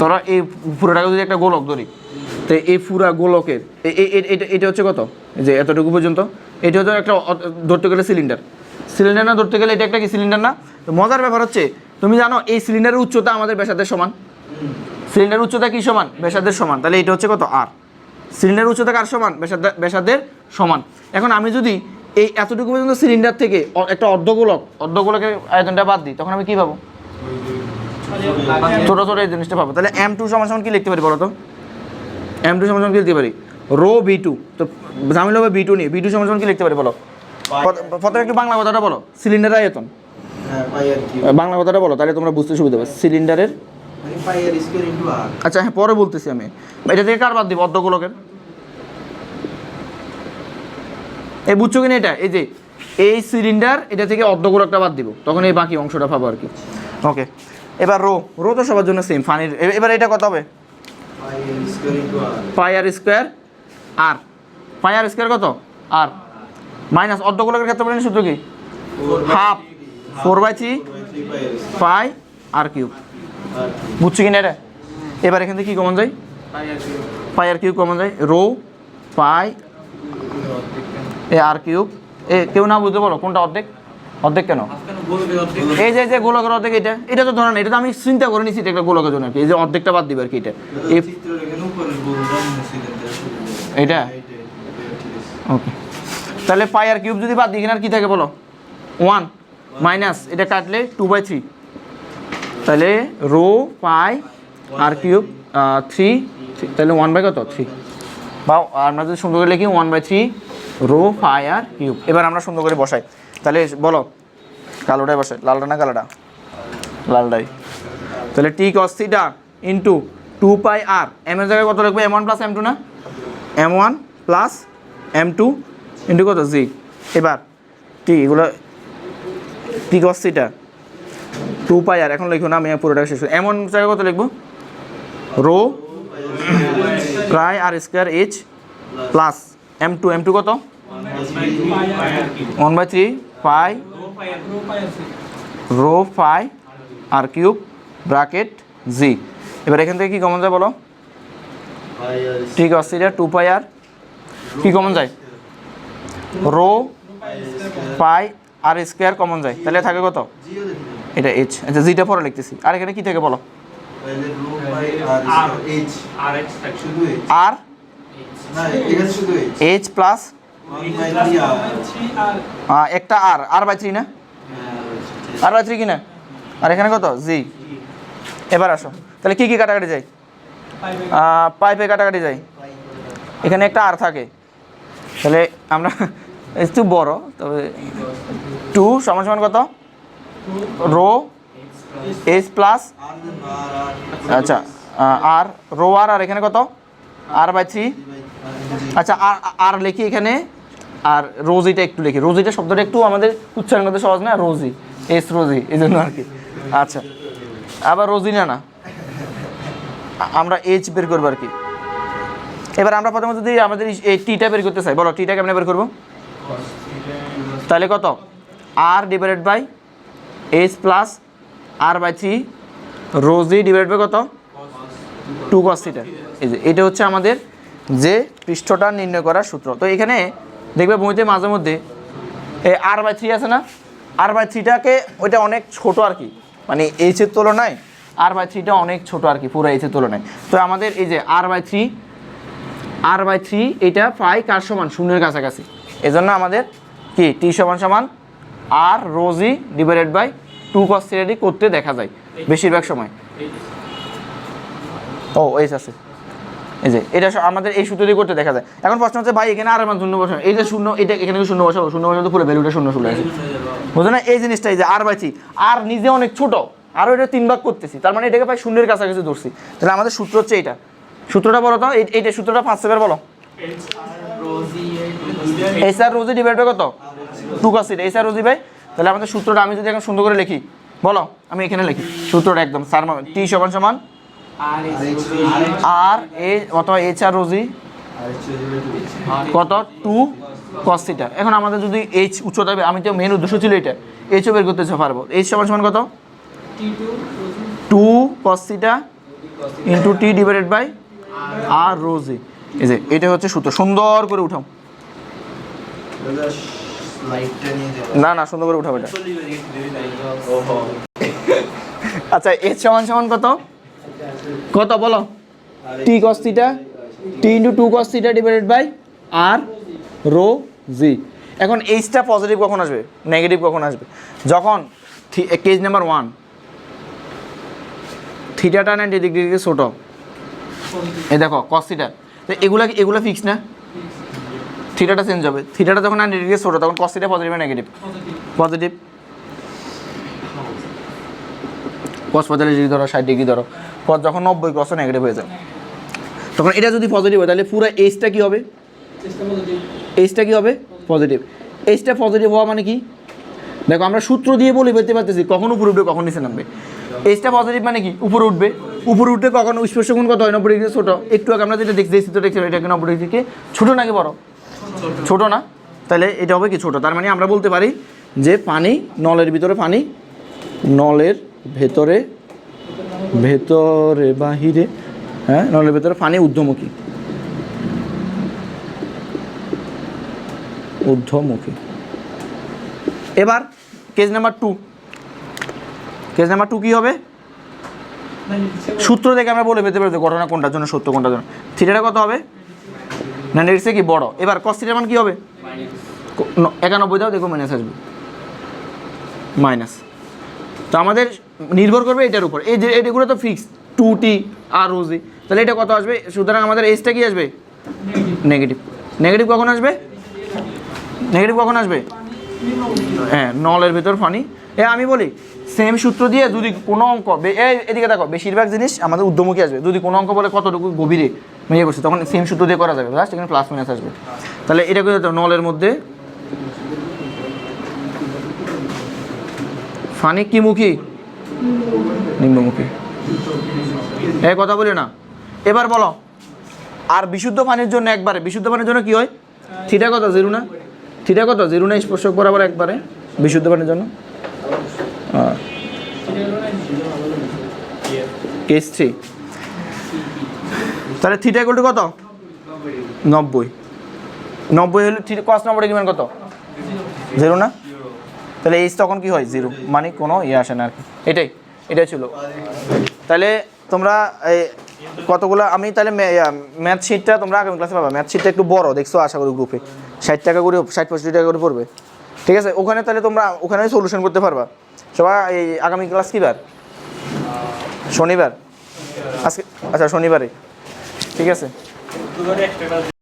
তোরা এই পুরোটাকে যদি একটা গোলক ধরি, তো এই পুরা গোলকের এটা হচ্ছে কত, যে এতটুকু পর্যন্ত, এটা হচ্ছে একটা ধরতে গেলে সিলিন্ডার, সিলিন্ডার না ধরতে গেলে এটা একটা কি সিলিন্ডার না। তো মজার ব্যাপার হচ্ছে তুমি জানো এই সিলিন্ডারের উচ্চতা আমাদের ব্যাসার্ধের সমান, সিলিন্ডারের উচ্চতা কি সমান, ব্যাসার্ধের সমান, তাহলে এটা হচ্ছে কত আর, সিলিন্ডারের উচ্চতা কার সমান, ব্যাসার্ধের সমান। এখন আমি যদি এই এতটুকু পর্যন্ত সিলিন্ডার থেকে একটা অর্ধগোলকের আয়তনটা বাদ দিই, তখন আমি কি পাবো, ছোটো ছোটো এই জিনিসটা পাবো। তাহলে M2 সমান সমান কি লিখতে পারি বলো তো, M2 সমান সমান কি লিখতে পারি, রো B2, তো ঝামেলা হবে B2 নিয়ে, B2 সমান সমান কি লিখতে পারি বলো, প্রথমে একটু বাংলা কথাটা বলো, সিলিন্ডারের আয়তন, হ্যাঁ পাই আর কি বাংলা কথাটা বলো, তাহলে তোমরা বুঝতে সুবিধা হবে। সিলিন্ডারের, মানে পাই আর স্কয়ার ইনটু আর। আচ্ছা হ্যাঁ পরে বলতেছি আমি, এটা থেকে কার বাদ দিব, অর্ধগোলকের, এই বুঝছো কিনা এটা, এই যে এই সিলিন্ডার এটা থেকে অর্ধগোলকটা বাদ দিব, তখন এই বাকি অংশটা পাবো আর কি। ওকে, এবার রো তো সবার জন্য সেম ফানির, এবার এটা কত হবে, পাই আর স্কয়ার ইনটু আর। পাই আর স্কোয়ার আর, পাই আর স্কোয়ার কত আর, মাইনাস অর্ধগোলকের ক্ষেত্রে বলেন সূত্র কি, হাফ 4/3 পাই আর কিউব, বুঝছি কিনা এটা। এবার এখান থেকে কী কমন যায়, পাই আর কিউব কমন যায়, রো পাই এ আর কিউব, এ কেউ না বুঝতে বলো কোনটা অর্ধেক, অর্ধেক কেন, এই যে গোলকের অর্ধেক, এটা তো ধরেন, এটা তো আমি চিন্তা করে নিচ্ছি, এটা একটা গোলকের জন্য আর কি, এই যে অর্ধেকটা বাদ দিবে আর কি, এটা এই চিত্র রেখে উপরের গোলটা সিলিন্ডার এটা ওকে। তাহলে পাই আর কিউব যদি বাদ দিই, এখানে আর কি থাকে বলো, 1 মাইনাস এটা কাটলে 2/3, তাহলে রো পাই আর কিউব 3, তাহলে 1/, কত 3, বা আমরা যদি সুন্দর করে লিখি 1/3 রো পাই আর কিউব। এবার আমরা সুন্দর করে বসাই, তাহলে বলো কালোটাই বসাই, লালটা না কালোটা, লালটাই। তাহলে টি কস থিটা ইন্টু 2 পাই আর, এম এর জায়গায় কত লিখবো, M1 প্লাস M2 না, M1 প্লাস M2 ইন্টু কত জি। এবার টি এগুলো টি কস থিটা 2 পাই আর, এখন লিখো না আমি পুরোটা শেষ করি, M1 জায়গায় কত লিখবো, রো প্রায় আর স্কোয়ার এইচ প্লাস M2 কত 1/3 পাই রো পাই আর কিউব ব্র্যাকেট জি। এবার এখান থেকে কি কমন যায় বলো, ঠিক আছে, এটা 2 পাই আর কি কমন যায়, রো পাই আর স্কোয়ার কমন যায়, তাহলে থাকে কত, এটা এইচ। আচ্ছা জিটা পরে লিখতেছি, আর এখানে কি থাকে বলো, তাহলে রো পাই আর এইচ আর এইচ থাকে শুধু এইচ আর না, এখানে শুধু এইচ এইচ প্লাস 1/3 আর একটা R/3 না, R/3 কি না, আর এখানে কত জি। এবার আসো, তাহলে কি কি কাটাকাটি যায়, পাইপে কাটাকাটি যায়, এখানে একটা আর থাকে, তাহলে আমরা একটু বড়, তবে 2 সমান সমান কত, রো এইচ প্লাস, আচ্ছা আর রো আর এখানে কত R/3, আচ্ছা আর লিখি এখানে, আর রোজিটা একটু লিখি, রোজিটা শব্দটা একটু আমাদের উচ্চারণ করতে সহজ না, রোজি এস রোজি এই জন্য আর কি। আচ্ছা আবার রোজিনা না, আমরা এইচ বের করবো আর কি। এবার আমরা প্রথমে যদি আমাদের এই টিটা বের করতে চাই, বলো টিটা কেমন বের করবো, তাহলে কত আর divided by H plus R/3 rho g divide by কত 2 cos থিটা। এই যে এটা হচ্ছে আমাদের যে পৃষ্ঠটা নির্ণয় করার সূত্র। তো এখানে দেখবে বইতে মাঝে মধ্যে এই R/3 আছে না, R/3টাকে ওইটা অনেক ছোট আর কি, মানে এইচের তুলনায় R/3টা অনেক ছোট আর কি, পুরো এইচের তুলনায়। তো আমাদের এই যে R/3 এটা পাই কার সমান, শূন্যের কাছাকাছি, এজন্য আমাদের কি টি সমান সমান আর রোজি ডিভাইডেড বাই 2 cos থিটা করতে দেখা যায় বেশিরভাগ সময়। ও এইচ আছে, এই যে এটা আমাদের এই সূত্র দিয়ে করতে দেখা যায়। এখন প্রশ্ন হচ্ছে ভাই এখানে আর মান শূন্য বসাবো, এই যে শূন্য, এটা এখানে শূন্য বসাবো, শূন্য বসাবো পুরো ভ্যালুটা শূন্য চলে আসে, বুঝো না? এই জিনিসটা এই যে আর বাঁচি, আর নিজে অনেক ছোট, আরও এটা 3 ভাগ করতেছি, তার মানে এটাকে প্রায় শূন্যের কাছাকাছি ধরছি। তাহলে আমাদের সূত্র হচ্ছে এইটা, সূত্রটা বলো তো, এইটা সূত্রটা 5 সেবার বলো। H R rho g divide by কত? 2 cos θ, H R rho g by. তাহলে আমাদের সূত্রটা আমি যদি এখন সুন্দর করে লিখি, বলো, আমি এখানে লিখি সূত্রটা একদম স্যার, টি সমান সমান আর এ অথবা এইচ আর রোজি কত 2 cos θ। এখন আমাদের যদি এইচ উচ্চতা, আমি তো মেন উদ্দেশ্য ছিল এটা, এইচও বের করতে পারবো। এইচ সমান সমান কত? 2 cos θ into T divided by R rho g. এই যে এটা হচ্ছে সূত্র, সুন্দর করে উঠাও। না না, সুন্দর করে উঠাও এটা। আচ্ছা, এইচ সমান সমান কত? কত বলো? T cos θ T into 2 cos θ divided by R rho g. এখন এইচটা পজিটিভ কখন আসবে, নেগেটিভ কখন আসবে? যখন কেস নাম্বার 1 থিটাটা 90 ডিগ্রি থেকে ছোট, এই দেখো cos θ, তো এগুলা ফিক্স না, থিটাটা চেঞ্জ হবে। থিটাটা যখন 90 ডিগ্রি ছোট তখন cos θ পজিটিভ না নেগেটিভ? পজিটিভ। cos 45 ডিগ্রি ধরো, 60 ডিগ্রি ধরো, cos যখন 90 cos নেগেটিভ হয়ে যায়, তখন এটা যদি পজিটিভ হয় তাহলে পুরো এইচটা কি হবে? এইচটা কি হবে? পজিটিভ। এইচটা পজিটিভ হওয়া মানে কি? দেখো আমরা সূত্র দিয়ে বলে ফেলতে পারতেছি কখন উপরে উঠবে কখন নিচে নামবে। এইচটা পজিটিভ মানে কি? উপরে উঠবে। উপরে উঠতে কখন স্পর্শ কোণ কত হয়? 90 ডিগ্রি ছোট। একটু আগে আমরা যেটা দেখছি, চিত্র দেখছি, এটা কি 90 ডিগ্রি থেকে ছোটো নাকি বড়? ছোট না? তাহলে এটা হবে কি? ছোট। তার মানে আমরা বলতে পারি যে পানি নলের ভিতরে, পানি নলের ভেতরে, ভেতরে বাহিরে, হ্যাঁ, নলের ভেতরে পানি ঊর্ধ্বমুখী, ঊর্ধ্বমুখী। এবার কেস নাম্বার 2, কেস নাম্বার 2 কি হবে? সূত্র দেখে আমরা বলে পেতে পারি যে ঘটনা কোনটার জন্য সত্য, কোনটার জন্য। থিটাটা কত হবে? 90 ডিগ্রি কি বড়। এবার cos θ মান কি হবে? 91 দাও, দেখো মাইনাস আসবে, মাইনাস। তো আমাদের নির্ভর করবে এটার উপর। এই যে এগুলো তো ফিক্স, 2t আর রোজি, তাহলে এটা কত আসবে? সুতরাং আমাদের এইচটা কি আসবে? নেগেটিভ। নেগেটিভ কখন আসবে? নেগেটিভ কখন আসবে? হ্যাঁ, নলের ভেতর পানি। আমি বলি সেম সূত্র দিয়ে যদি কোনো অঙ্ক, এদিকে দেখো, বেশিরভাগ জিনিস আমাদের ঊর্ধ্বমুখী আসবে। যদি কোনো অঙ্ক বলে কতটুকু গভীরে ইয়ে করছে, তখন সেম সূত্র দিয়ে করা যাবে, জাস্ট এখানে প্লাস মাইনাস আসবে। তাহলে এটা করে নলের মধ্যে পানি কি মুখী? নিম্নমুখী। এই কথা বলি না। এবার বলো, আর বিশুদ্ধ পানির জন্য একবারে, বিশুদ্ধ পানির জন্য কি হয়? থিটা কত? 0 না? থিটা কত? 0 না? স্পর্শক বরাবর একবারে বিশুদ্ধ পানির জন্য কেস 3। তাহলে থিটা ইকুয়াল টু কত? 90। 90 হলে থিটা cos 90 ডিগ্রি মান কত? 0 না? তাহলে এইচ তখন কি হয়? 0, মানে কোনো ইয়ে আসে না আর কি। এটাই ছিল। তাহলে তোমরা এই কতগুলো, আমি তাহলে ম্যাথ শিটটা তোমরা আগামী ক্লাসে পাবা। ম্যাথ শিটটা একটু বড়, দেখছো আশা করি গ্রুপে 60 টাকা করে, 60-65 টাকা করে পড়বে, ঠিক আছে? ওখানে তাহলে তোমরা ওখানে সলিউশন করতে পারবা সবাই। এই আগামী ক্লাস কী বার? শনিবার আজকে? আচ্ছা, শনিবারে, ঠিক আছে।